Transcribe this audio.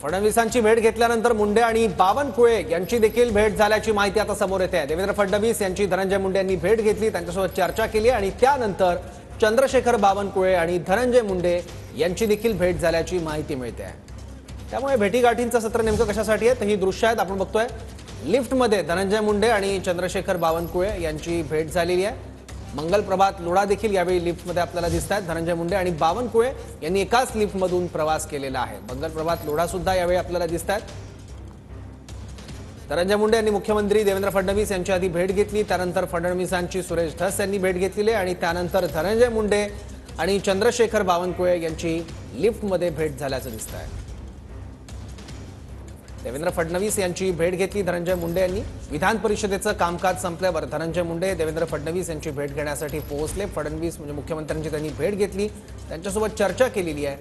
फडणवीसांची भेट घेतल्यानंतर मुंडे आणि बावनकुळे यांची देखील भेट झाल्याची माहिती आता समोर येते आहे। देवेंद्र फडणवीस यांची धनंजय मुंडे यांनी भेट घेतली, त्यांच्यासोबत चर्चा केली आणि त्यानंतर चंद्रशेखर बावनकुळे आणि धनंजय मुंडे यांची देखील भेट झाल्याची माहिती मिळते आहे। त्यामुळे भेटीगाठींचं सत्र नेमकं कशासाठी आहे तर ही दृश्य आहेत आपण बघतोय। लिफ्टमध्ये धनंजय मुंडे आणि चंद्रशेखर बावनकुळे यांची भेट झालेली आहे। मंगल प्रभात लोढा देखील यावेळी लिफ्टमध्ये आपल्याला दिसतात। धनंजय मुंडे आणि बावनकुळे यांनी एकाच लिफ्टमधून प्रवास केलेला आहे। मंगल प्रभात लोढा सुद्धा यावेळी आपल्याला दिसतात। धनंजय मुंडे यांनी मुख्यमंत्री देवेंद्र फडणवीस यांची आधी भेट घेतली, त्यानंतर फडणवीसांची सुरेश धस यांनी भेट घेतलेली आणि त्यानंतर धनंजय मुंडे आणि चंद्रशेखर बावनकुळे यांची लिफ्टमध्ये भेट झाल्याचं दिसतंय। देवेंद्र फडणवीस यांची भेट घेतली धनंजय मुंडे यांनी। विधान परिषदेचं कामकाज संपल्यावर धनंजय मुंडे देवेंद्र फडणवीस यांची भेट घेण्यासाठी पोहोचले। फडणवीस म्हणजे मुख्यमंत्र्यांची त्यांनी भेट घेतली, त्यांच्यासोबत चर्चा केलेली आहे।